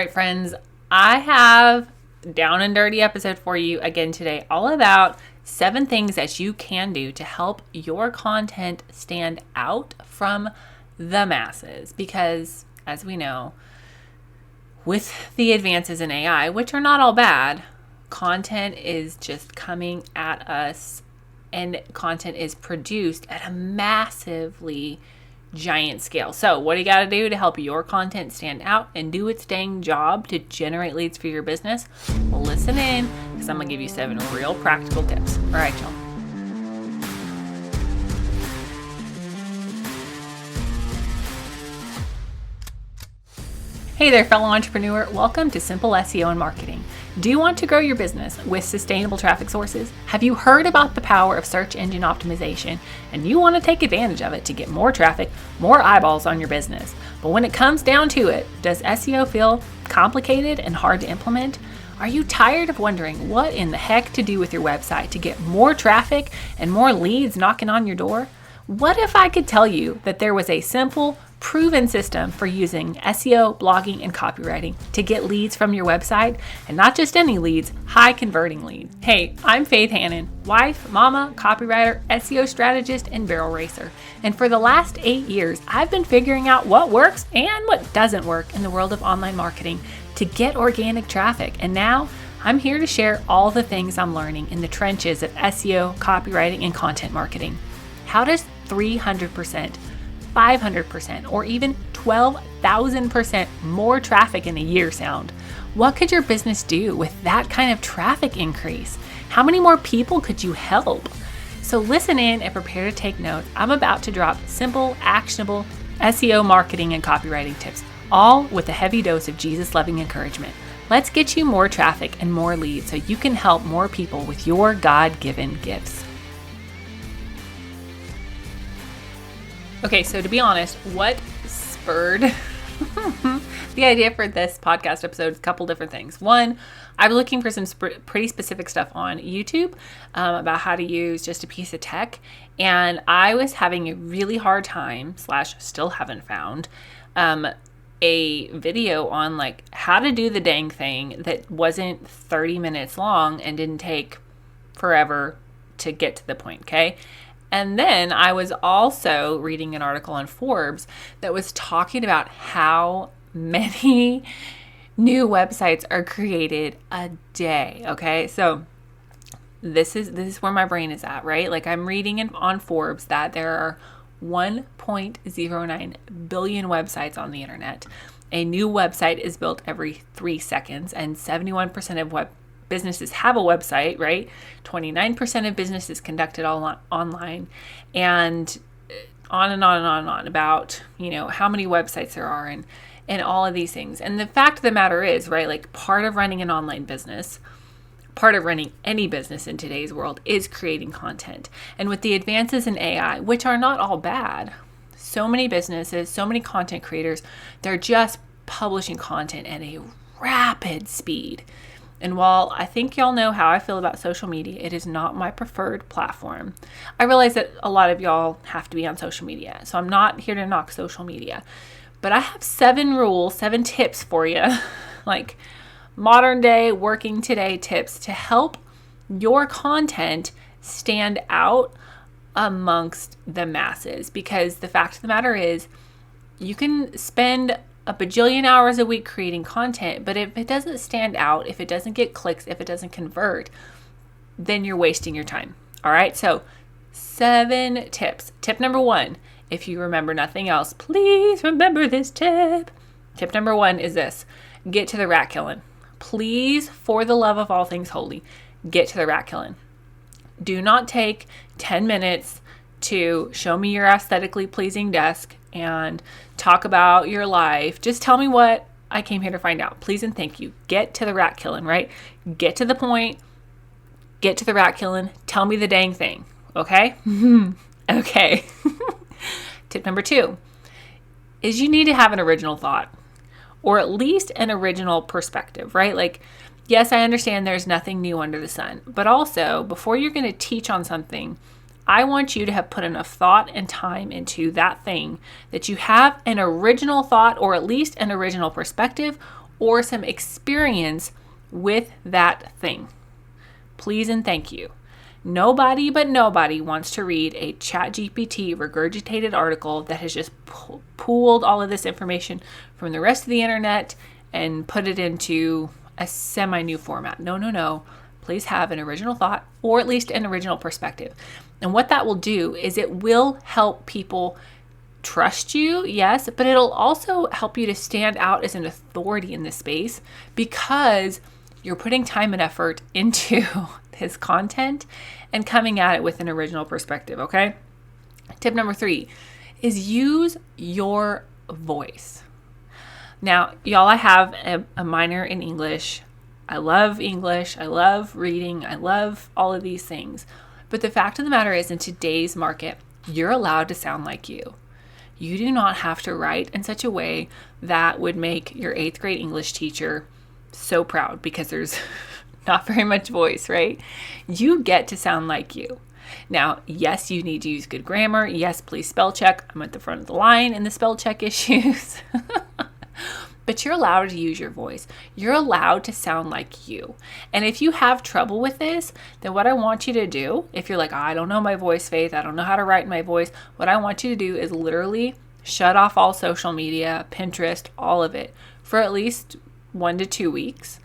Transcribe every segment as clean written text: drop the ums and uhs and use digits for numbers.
All right, friends, I have down and dirty episode for you again today, all about 7 things that you can do to help your content stand out from the masses. Because as we know, with the advances in AI, which are not all bad, content is just coming at us, and content is produced at a massively giant scale. So what do you got to do to help your content stand out and do its dang job to generate leads for your business? Well, listen in, because I'm going to give you 7 real practical tips. All right, y'all. Hey there, fellow entrepreneur. Welcome to Simple SEO and Marketing. Do you want to grow your business with sustainable traffic sources? Have you heard about the power of search engine optimization and you want to take advantage of it to get more traffic, more eyeballs on your business? But when it comes down to it, does SEO feel complicated and hard to implement? Are you tired of wondering what in the heck to do with your website to get more traffic and more leads knocking on your door? What if I could tell you that there was a simple, proven system for using SEO, blogging, and copywriting to get leads from your website, and not just any leads, high converting leads. Hey, I'm Faith Hannon, wife, mama, copywriter, SEO strategist, and barrel racer. And for the last 8 years, I've been figuring out what works and what doesn't work in the world of online marketing to get organic traffic. And now I'm here to share all the things I'm learning in the trenches of SEO, copywriting, and content marketing. How does 300%, 500%, or even 12,000% more traffic in a year sound? What could your business do with that kind of traffic increase? How many more people could you help? So listen in and prepare to take notes. I'm about to drop simple, actionable SEO marketing and copywriting tips, all with a heavy dose of Jesus-loving encouragement. Let's get you more traffic and more leads so you can help more people with your God-given gifts. Okay, so to be honest, what spurred the idea for this podcast episode is a couple different things. One, I was looking for some pretty specific stuff on YouTube about how to use just a piece of tech, and I was having a really hard time, still haven't found, a video on like how to do the dang thing that wasn't 30 minutes long and didn't take forever to get to the point, okay? And then I was also reading an article on Forbes that was talking about how many new websites are created a day. Okay, so this is where my brain is at, right? Like I'm reading on Forbes that there are 1.09 billion websites on the internet. A new website is built every 3 seconds, and 71% of businesses have a website, right? 29% of business is conducted online, and on and on and on and on about, how many websites there are and all of these things. And the fact of the matter is, right, like part of running an online business, part of running any business in today's world is creating content. And with the advances in AI, which are not all bad, so many businesses, so many content creators, they're just publishing content at a rapid speed. And while I think y'all know how I feel about social media, it is not my preferred platform. I realize that a lot of y'all have to be on social media, so I'm not here to knock social media. But I have 7 rules, 7 tips for you, like modern day, working today tips to help your content stand out amongst the masses. Because the fact of the matter is, you can spend a bajillion hours a week creating content, but if it doesn't stand out, if it doesn't get clicks, if it doesn't convert, then you're wasting your time. All right, so 7 tips. Tip number 1, if you remember nothing else, please remember this tip. Tip number 1 is this: get to the rat killing. Please, for the love of all things holy, get to the rat killing. Do not take 10 minutes to show me your aesthetically pleasing desk and talk about your life. Just tell me what I came here to find out. Please and thank you. Get to the rat killing, right? Get to the point. Get to the rat killing. Tell me the dang thing. Okay? Okay. Tip number 2 is you need to have an original thought, or at least an original perspective, right? Like, yes, I understand there's nothing new under the sun, but also before you're going to teach on something, I want you to have put enough thought and time into that thing that you have an original thought, or at least an original perspective, or some experience with that thing. Please and thank you. Nobody but nobody wants to read a ChatGPT regurgitated article that has just pooled all of this information from the rest of the internet and put it into a semi-new format. No. Please have an original thought, or at least an original perspective. And what that will do is it will help people trust you, yes, but it'll also help you to stand out as an authority in this space because you're putting time and effort into his content and coming at it with an original perspective, okay? Tip number 3 is use your voice. Now, y'all, I have a minor in English. I love English. I love reading. I love all of these things. But the fact of the matter is, in today's market, you're allowed to sound like you. You do not have to write in such a way that would make your 8th grade English teacher so proud because there's not very much voice, right? You get to sound like you. Now, yes, you need to use good grammar. Yes, please spell check. I'm at the front of the line in the spell check issues. But you're allowed to use your voice. You're allowed to sound like you. And if you have trouble with this, then what I want you to do, if you're like, I don't know my voice, Faith, I don't know how to write my voice, what I want you to do is literally shut off all social media, Pinterest, all of it for at least 1 to 2 weeks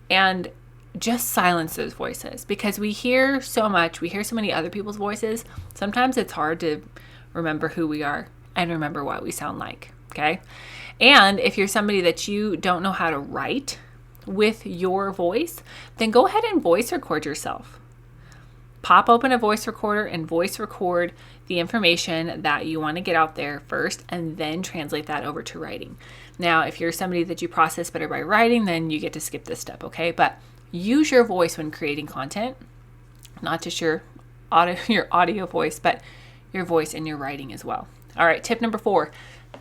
and just silence those voices, because we hear so much, we hear so many other people's voices. Sometimes it's hard to remember who we are and remember what we sound like, okay? And if you're somebody that you don't know how to write with your voice, then go ahead and voice record yourself. Pop open a voice recorder and voice record the information that you want to get out there first, and then translate that over to writing. Now, if you're somebody that you process better by writing, then you get to skip this step, okay? But use your voice when creating content, not just your audio voice, but your voice in your writing as well. All right, tip number 4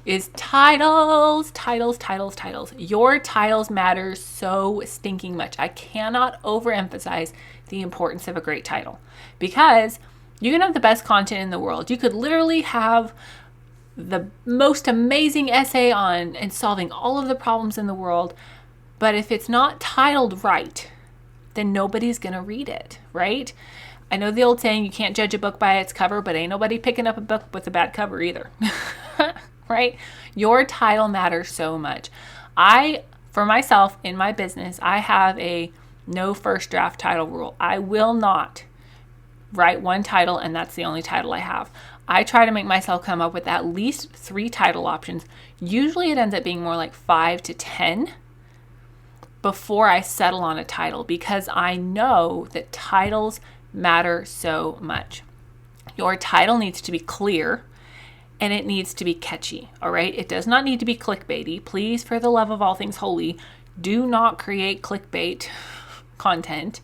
is titles. Your titles matter so stinking much. I cannot overemphasize the importance of a great title, because you can have the best content in the world. You could literally have the most amazing essay on and solving all of the problems in the world, but if it's not titled right, then nobody's going to read it, right? I know the old saying, you can't judge a book by its cover, but ain't nobody picking up a book with a bad cover either. Right? Your title matters so much. For myself, in my business, I have a no first draft title rule. I will not write one title and that's the only title I have. I try to make myself come up with at least 3 title options. Usually it ends up being more like 5 to 10 before I settle on a title, because I know that titles matter so much. Your title needs to be clear and it needs to be catchy, all right? It does not need to be clickbaity. Please, for the love of all things holy, do not create clickbait content,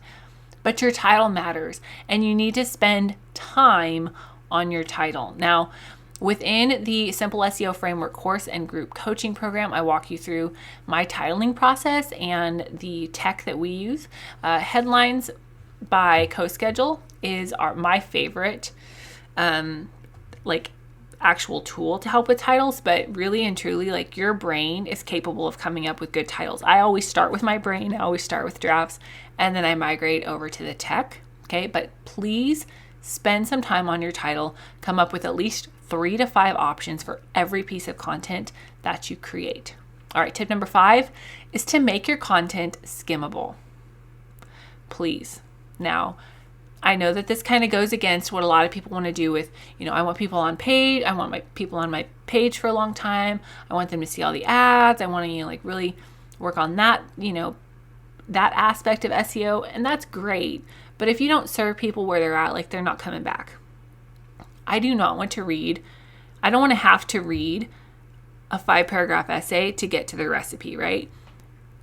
but your title matters and you need to spend time on your title. Now, within the Simple SEO Framework course and group coaching program, I walk you through my titling process and the tech that we use. Headlines by CoSchedule is my favorite actual tool to help with titles, but really and truly, like, your brain is capable of coming up with good titles. I always start with my brain. I always start with drafts, and then I migrate over to the tech, okay? But please spend some time on your title. Come up with at least 3 to 5 options for every piece of content that you create. All right, tip number 5 is to make your content skimmable. Please. Now, I know that this kind of goes against what a lot of people want to do with, I want people on page. I want my people on my page for a long time. I want them to see all the ads. I want to, really work on that, that aspect of SEO. And that's great. But if you don't serve people where they're at, they're not coming back. I do not want to read. I don't want to have to read a 5-paragraph essay to get to the recipe, right?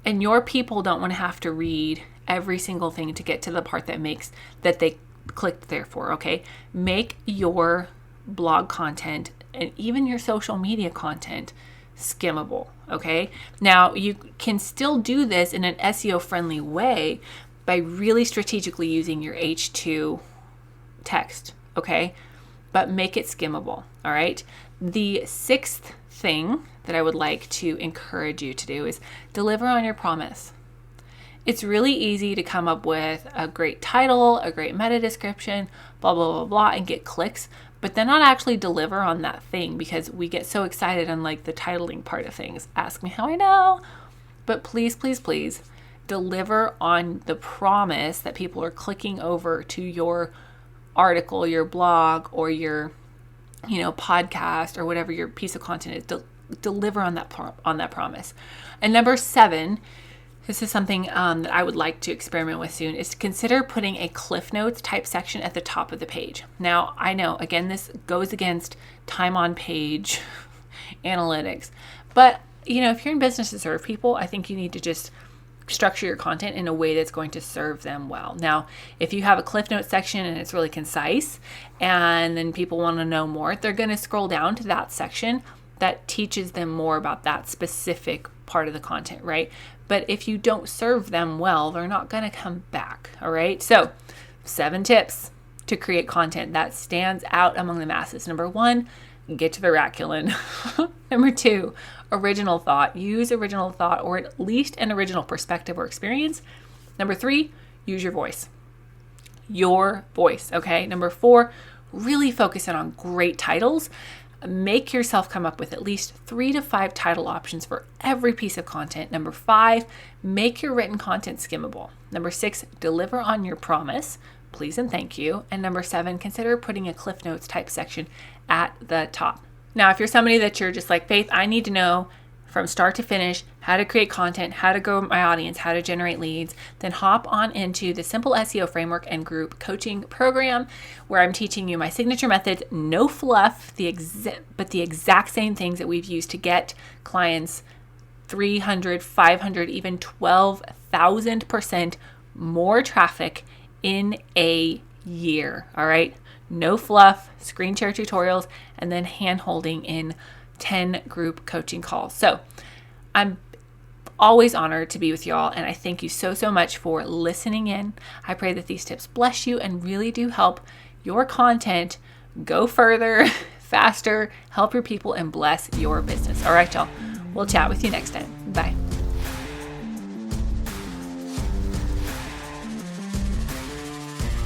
And your people don't want to have to read every single thing to get to the part that they clicked there for, okay? Make your blog content and even your social media content skimmable, okay? Now, you can still do this in an SEO friendly way by really strategically using your H2 text, okay? But make it skimmable, all right? The 6th thing that I would like to encourage you to do is deliver on your promise. It's really easy to come up with a great title, a great meta description, blah, blah, blah, blah, and get clicks, but then not actually deliver on that thing because we get so excited on like the titling part of things. Ask me how I know. But please, please, please deliver on the promise that people are clicking over to your article, your blog, or your, podcast, or whatever your piece of content is. Deliver on that promise. And number 7, this is something that I would like to experiment with soon, is to consider putting a Cliff Notes type section at the top of the page. Now, I know, again, this goes against time on page analytics, but if you're in business to serve people, I think you need to just structure your content in a way that's going to serve them well. Now, if you have a Cliff Notes section and it's really concise and then people want to know more, they're going to scroll down to that section that teaches them more about that specific part of the content, right? But if you don't serve them well, they're not going to come back, all right? So 7 tips to create content that stands out among the masses. Number 1, get to the raculin. Number 2, original thought. Use original thought or at least an original perspective or experience. Number 3, use your voice. Your voice, okay? Number 4, really focus in on great titles. Make yourself come up with at least 3 to 5 title options for every piece of content. Number 5, make your written content skimmable. Number 6, deliver on your promise. Please and thank you. And number 7, consider putting a Cliff Notes type section at the top. Now, if you're somebody that you're just like, Faith, I need to know from start to finish how to create content, how to grow my audience, how to generate leads, then hop on into the Simple SEO Framework and Group Coaching Program, where I'm teaching you my signature methods, no fluff, but the exact same things that we've used to get clients 300, 500, even 12,000% more traffic in a year, all right? No fluff, screen share tutorials, and then hand-holding in 10 group coaching calls. So I'm always honored to be with y'all, and I thank you so, so much for listening in. I pray that these tips bless you and really do help your content go further, faster, help your people, and bless your business. All right, y'all. We'll chat with you next time. Bye.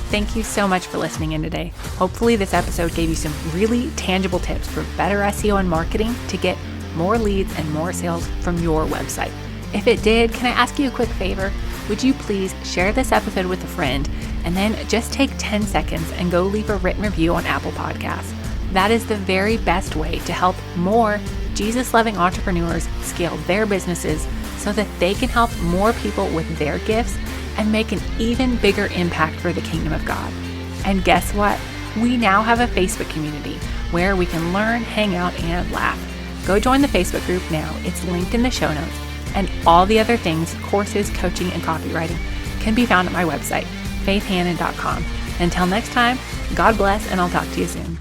Thank you so much for listening in today. Hopefully this episode gave you some really tangible tips for better SEO and marketing to get more leads and more sales from your website. If it did, can I ask you a quick favor? Would you please share this episode with a friend and then just take 10 seconds and go leave a written review on Apple Podcasts. That is the very best way to help more Jesus-loving entrepreneurs scale their businesses so that they can help more people with their gifts and make an even bigger impact for the kingdom of God. And guess what? We now have a Facebook community where we can learn, hang out, and laugh. Go join the Facebook group now. It's linked in the show notes. And all the other things, courses, coaching, and copywriting can be found at my website, faithhannon.com. Until next time, God bless, and I'll talk to you soon.